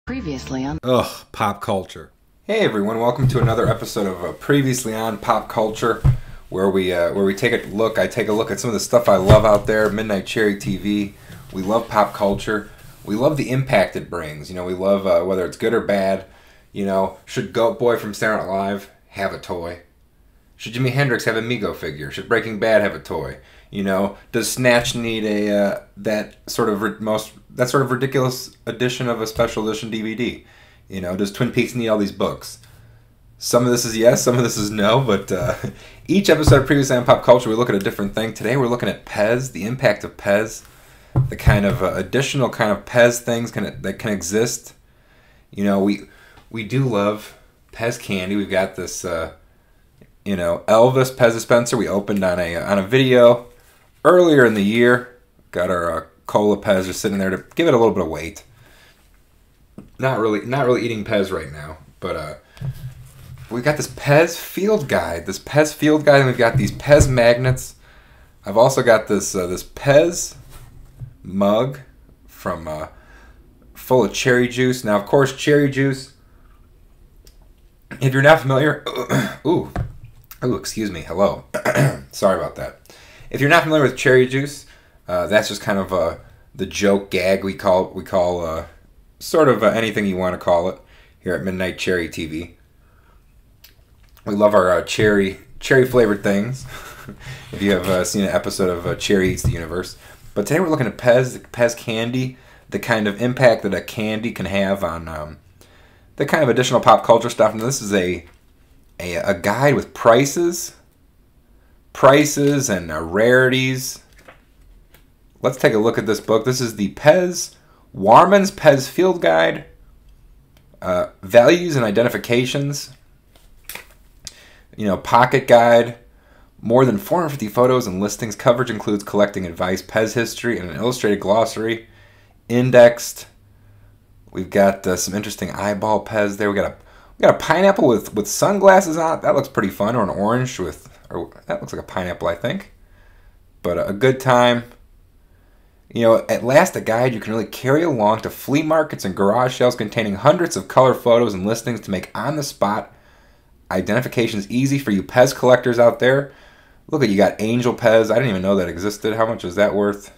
Previously on Pop culture. Hey everyone, welcome to another episode of Previously on Pop Culture, where we take a look. I take a look at some of the stuff I love out there. Midnight Cherry TV. We love pop culture. We love the impact it brings. You know, we love whether it's good or bad. You know, should Goat Boy from Saturday Night Live have a toy? Should Jimi Hendrix have a Mego figure? Should Breaking Bad have a toy? You know, does Snatch need a that sort of ridiculous edition of a special edition DVD? You know, does Twin Peaks need all these books? Some of this is yes, some of this is no, but each episode of Previously on Pop Culture, we look at a different thing. Today we're looking at PEZ, the impact of PEZ, the kind of additional kind of PEZ things that can exist. You know, we do love PEZ Candy. We've got this, Elvis PEZ dispenser we opened on a video earlier in the year. Got our Cola PEZ just sitting there to give it a little bit of weight. Not really eating PEZ right now, but we got this PEZ field guide. And we've got these PEZ magnets. I've also got this PEZ mug from full of cherry juice. Now, of course, cherry juice. If you're not familiar, ooh, excuse me. Hello, sorry about that. If you're not familiar with cherry juice, that's just kind of the joke gag we call sort of anything you want to call it here at Midnight Cherry TV. We love our cherry flavored things. If you have seen an episode of Cherry Eats the Universe, but today we're looking at PEZ Candy, the kind of impact that a candy can have on the kind of additional pop culture stuff. And this is a guide with prices and rarities. Let's take a look at this book. This is the Warman's PEZ Field Guide, Values and Identifications, pocket guide, more than 450 photos and listings. Coverage includes collecting advice, PEZ history, and an illustrated glossary, indexed. We've got some interesting eyeball PEZ there. We got a pineapple with sunglasses on it. That looks pretty fun. Or an orange that looks like a pineapple, I think. But a good time. At last a guide you can really carry along to flea markets and garage sales containing hundreds of color photos and listings to make on-the-spot identifications easy for you PEZ collectors out there. Look at, you got Angel PEZ. I didn't even know that existed. How much is that worth?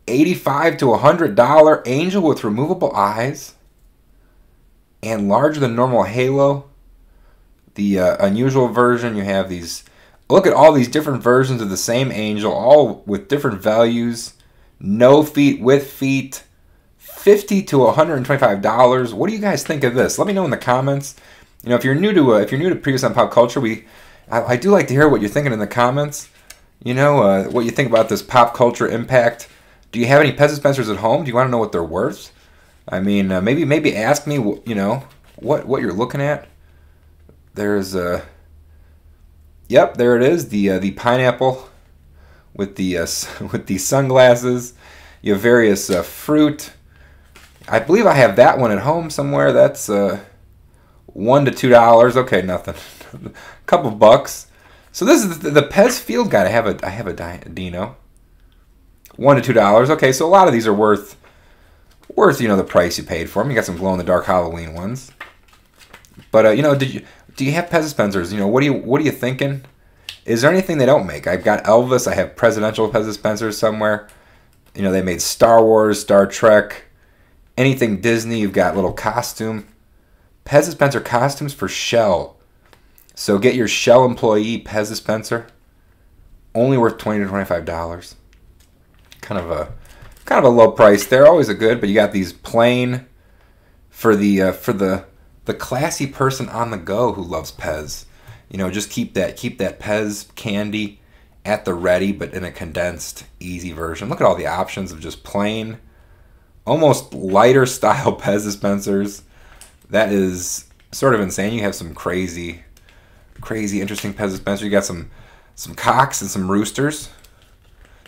$85 to $100 Angel with removable eyes and larger than normal halo. The unusual version, you have these. Look at all these different versions of the same Angel, all with different values. No feet, with feet. $50 to $125. What do you guys think of this? Let me know in the comments. If you're new to Previous on Pop Culture, I do like to hear what you're thinking in the comments. What you think about this pop culture impact. Do you have any PEZ dispensers at home? Do you want to know what they're worth? I mean, maybe ask me. What you're looking at. There's yep, there it is. The pineapple with the sunglasses. You have various fruit. I believe I have that one at home somewhere. That's $1 to $2. Okay, nothing. A couple bucks. So this is the PEZ Field Guide. I have a Dino. $1 to $2. Okay, so a lot of these are worth the price you paid for them. You got some glow in the dark Halloween ones. But do you have PEZ dispensers? What are you thinking? Is there anything they don't make? I've got Elvis. I have presidential PEZ dispensers somewhere. They made Star Wars, Star Trek, anything Disney. You've got little costume PEZ dispenser costumes for Shell. So get your Shell employee PEZ dispenser. Only worth $20 to $25. Kind of a low price there. Always a good, but you got these plain for the classy person on the go who loves PEZ. Just keep that PEZ candy at the ready, but in a condensed, easy version. Look at all the options of just plain, almost lighter style PEZ dispensers. That is sort of insane. You have some crazy, interesting PEZ dispensers. You got some cocks and some roosters.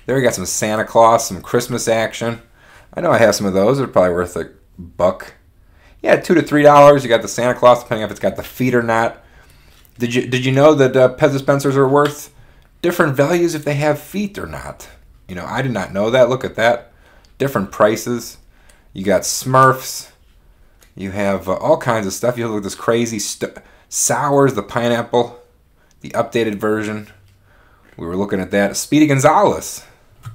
There we got some Santa Claus, some Christmas action. I know I have some of those. They're probably worth $1. Yeah, $2 to $3. You got the Santa Claus, depending if it's got the feet or not. Did you know that PEZ dispensers are worth different values if they have feet or not? I did not know that. Look at that. Different prices. You got Smurfs. You have all kinds of stuff. You look at this crazy Sours, the pineapple, the updated version. We were looking at that. Speedy Gonzales, a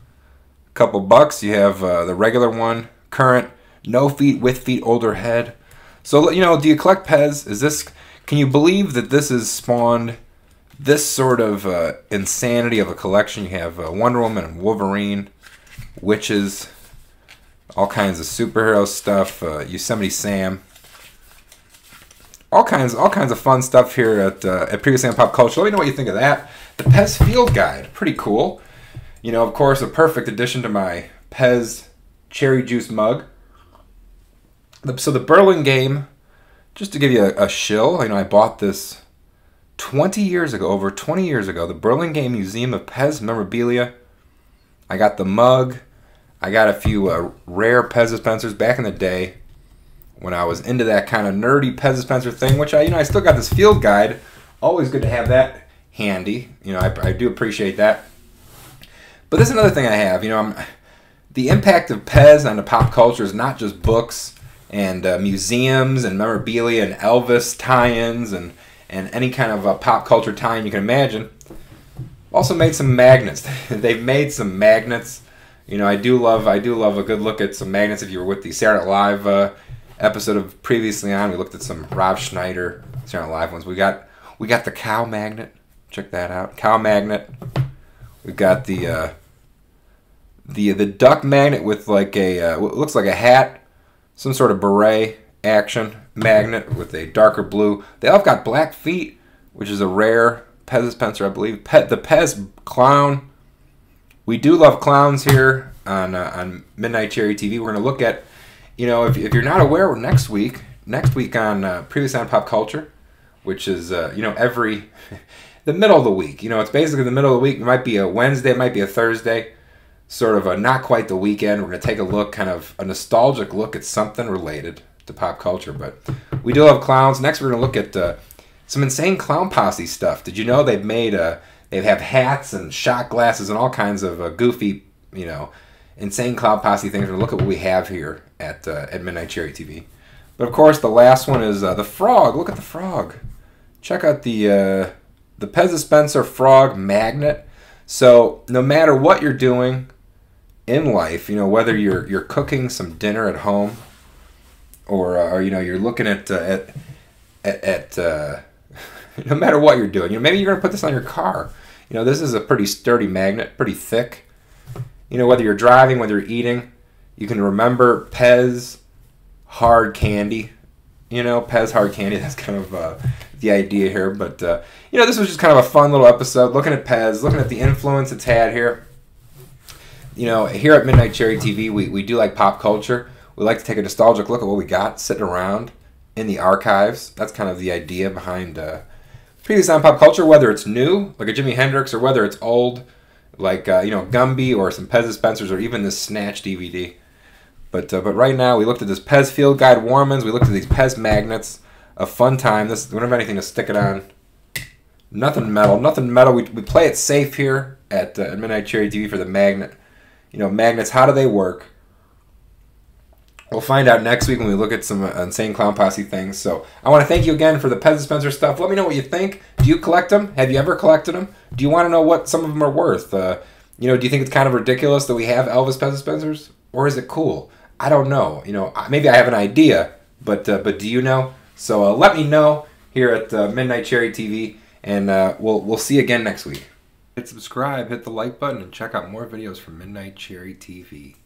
couple bucks. You have the regular one, current, no feet, with feet, older head. So, you know, do you collect PEZ? Is this? Can you believe that this has spawned this sort of insanity of a collection? You have Wonder Woman and Wolverine, witches, all kinds of superhero stuff, Yosemite Sam, all kinds of fun stuff here at Previously on Pop Culture. Let me know what you think of that. The PEZ Field Guide, pretty cool. You know, of course, a perfect addition to my PEZ cherry juice mug. So the Burlingame, just to give you a shill, you know, I bought this 20 years ago, over 20 years ago, the Burlingame Museum of PEZ Memorabilia. I got the mug. I got a few rare PEZ dispensers back in the day when I was into that kind of nerdy PEZ dispenser thing, which I still got this field guide. Always good to have that handy. You know, I do appreciate that. But this is another thing I have. You know, the impact of PEZ on the pop culture is not just books and museums and memorabilia and Elvis tie-ins and any kind of pop culture tie-in you can imagine. Also made some magnets. They've made some magnets. You know, I do love a good look at some magnets. If you were with the Saturday Night Live episode of Previously On, we looked at some Rob Schneider Saturday Night Live ones. We got the cow magnet. Check that out. Cow magnet. We've got the duck magnet with like a what looks like a hat, some sort of beret action magnet with a darker blue. They all have got black feet, which is a rare PEZ dispenser, I believe. The PEZ clown. We do love clowns here on Midnight Cherry TV. We're going to look at, you know, if you're not aware, we're next week on Previously on Pop Culture, which is, you know, the middle of the week. You know, it's basically the middle of the week. It might be a Wednesday, it might be a Thursday, sort of not quite the weekend. We're going to take a look, kind of a nostalgic look at something related to pop culture. But we do have clowns. Next, we're going to look at some insane clown posse stuff. Did you know they've made they have hats and shot glasses and all kinds of goofy, you know, insane clown posse things. We're going to look at what we have here at Midnight Cherry TV. But of course, the last one is the frog. Look at the frog. Check out the PEZ dispenser frog magnet. So no matter what you're doing in life, you know, whether you're cooking some dinner at home, or you know, you're looking at no matter what you're doing, you know, maybe you're going to put this on your car. You know, this is a pretty sturdy magnet, pretty thick. You know, whether you're driving, whether you're eating, you can remember PEZ hard candy. You know, PEZ hard candy, that's kind of the idea here. But, you know, this was just kind of a fun little episode, looking at PEZ, looking at the influence it's had here. You know, here at Midnight Cherry TV, we do like pop culture. We like to take a nostalgic look at what we got sitting around in the archives. That's kind of the idea behind Previously on Pop Culture, whether it's new, like a Jimi Hendrix, or whether it's old, like, you know, Gumby or some PEZ dispensers, or even this Snatch DVD. But right now, we looked at this PEZ Field Guide Warmans. We looked at these PEZ magnets. A fun time. We don't have anything to stick it on. Nothing metal. Nothing metal. We play it safe here at Midnight Cherry TV for the magnet. You know, magnets, how do they work? We'll find out next week when we look at some insane clown posse things. So I want to thank you again for the PEZ dispenser stuff. Let me know what you think. Do you collect them? Have you ever collected them? Do you want to know what some of them are worth? You know, do you think it's kind of ridiculous that we have Elvis PEZ dispensers? Or is it cool? I don't know. You know, maybe I have an idea, but do you know? So let me know here at Midnight Cherry TV, and we'll see you again next week. Hit subscribe, hit the like button, and check out more videos from Midnight Cherry TV.